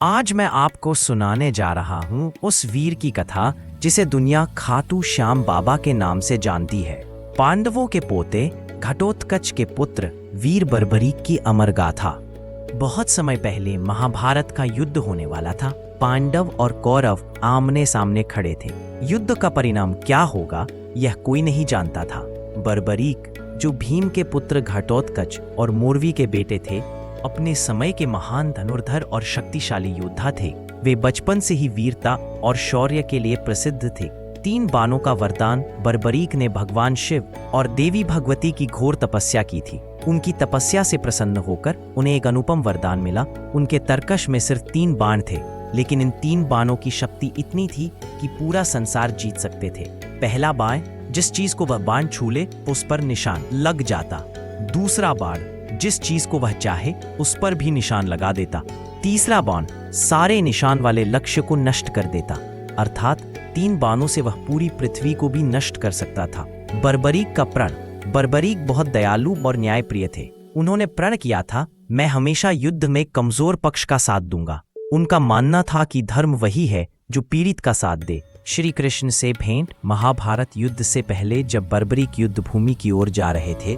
आज मैं आपको सुनाने जा रहा हूँ उस वीर की कथा जिसे दुनिया खाटू श्याम बाबा के नाम से जानती है। पांडवों के पोते घटोत्कच के पुत्र वीर बर्बरीक की अमर गाथा। बहुत समय पहले महाभारत का युद्ध होने वाला था। पांडव और कौरव आमने सामने खड़े थे। युद्ध का परिणाम क्या होगा यह कोई नहीं जानता था। बर्बरीक, जो भीम के पुत्र घटोत्कच और मोरवी के बेटे थे, अपने समय के महान धनुर्धर और शक्तिशाली योद्धा थे। वे बचपन से ही वीरता और शौर्य के लिए प्रसिद्ध थे। 3 बाणों का वरदान बर्बरीक ने भगवान शिव और देवी भगवती की घोर तपस्या की थी। उनकी तपस्या से प्रसन्न होकर उन्हें एक अनुपम वरदान मिला। उनके तरकश में सिर्फ 3 बाण थे, लेकिन इन 3 बाणों की शक्ति इतनी थी कि पूरा संसार जीत सकते थे। पहला बाण, जिस चीज को वह बाण छू ले उस पर निशान लग जाता। दूसरा बाण, जिस चीज को वह चाहे उस पर भी निशान लगा देता। तीसरा बाण सारे निशान वाले लक्ष्य को नष्ट कर देता, अर्थात 3 बाणों से वह पूरी पृथ्वी को भी नष्ट कर सकता था। बर्बरीक का प्रण। बर्बरीक बहुत दयालु और न्यायप्रिय थे। उन्होंने प्रण किया था, मैं हमेशा युद्ध में कमजोर पक्ष का साथ दूंगा। उनका मानना था कि धर्म वही है जो पीड़ित का साथ दे। श्री कृष्ण से भेंट। महाभारत युद्ध से पहले जब बर्बरीक युद्ध भूमि की ओर जा रहे थे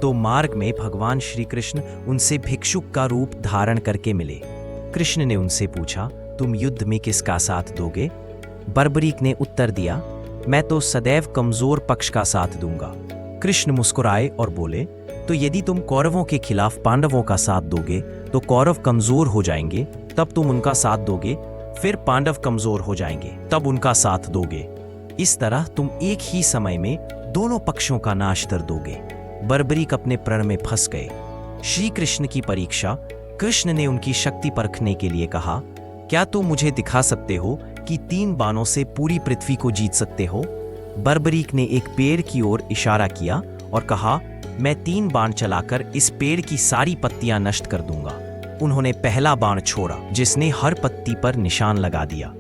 तो मार्ग में भगवान श्री कृष्ण उनसे भिक्षुक का रूप धारण करके मिले। कृष्ण ने उनसे पूछा, तुम युद्ध में किसका साथ दोगे? बर्बरीक ने उत्तर दिया, मैं तो सदैव कमजोर पक्ष का साथ दूंगा। कृष्ण मुस्कुराए और बोले, तो यदि तुम कौरवों के खिलाफ पांडवों का साथ दोगे तो कौरव कमजोर हो जाएंगे, तब तुम उनका साथ दोगे, फिर पांडव कमजोर हो जाएंगे, तब उनका साथ दोगे। इस तरह तुम एक ही समय में दोनों पक्षों का नाश कर दोगे। बर्बरीक अपने प्रण में फंस गए। श्री कृष्ण की परीक्षा। कृष्ण ने उनकी शक्ति परखने के लिए कहा, क्या तुम मुझे दिखा सकते हो कि 3 बाणों से पूरी पृथ्वी को जीत सकते हो? बर्बरीक ने एक पेड़ की ओर इशारा किया और कहा, मैं 3 बाण चलाकर इस पेड़ की सारी पत्तियां नष्ट कर दूंगा। उन्होंने पहला बाण छोड़ा, जिसने हर पत्ती पर निशान लगा दिया।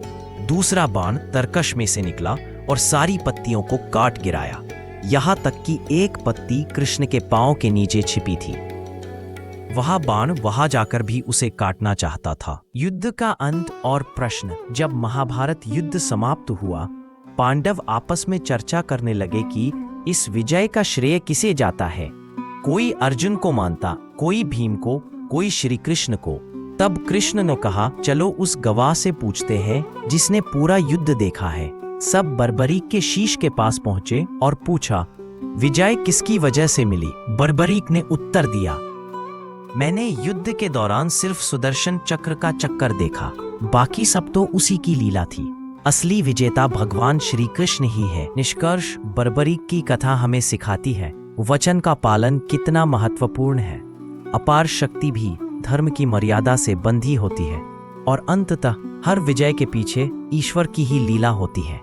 दूसरा बाण तरकश में से निकला और सारी पत्तियों को काट गिराया, यहां तक कि एक पत्ती कृष्ण के पांव के नीचे छिपी थी। वह बाण वहां जाकर भी उसे काटना चाहता था। युद्ध का अंत और प्रश्न। जब महाभारत युद्ध समाप्त हुआ, पांडव आपस में चर्चा करने लगे कि इस विजय का श्रेय किसे जाता है। कोई अर्जुन को मानता, कोई भीम को, कोई श्री कृष्ण को। तब कृष्ण ने कहा, चलो उस गवाह से पूछते हैं जिसने पूरा युद्ध देखा है। सब बर्बरीक के शीश के पास पहुंचे और पूछा, विजय किसकी वजह से मिली? बर्बरीक ने उत्तर दिया, मैंने युद्ध के दौरान सिर्फ सुदर्शन चक्र का चक्कर देखा, बाकी सब तो उसी की लीला थी। असली विजेता भगवान श्री कृष्ण ही है। निष्कर्ष, बर्बरीक की कथा हमें सिखाती है वचन का पालन कितना महत्वपूर्ण है। अपार शक्ति भी धर्म की मर्यादा से बंधी होती है और अंततः हर विजय के पीछे ईश्वर की ही लीला होती है।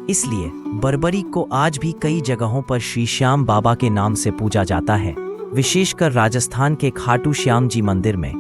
इसलिए बर्बरीक को आज भी कई जगहों पर श्री श्याम बाबा के नाम से पूजा जाता है, विशेषकर राजस्थान के खाटू श्याम जी मंदिर में।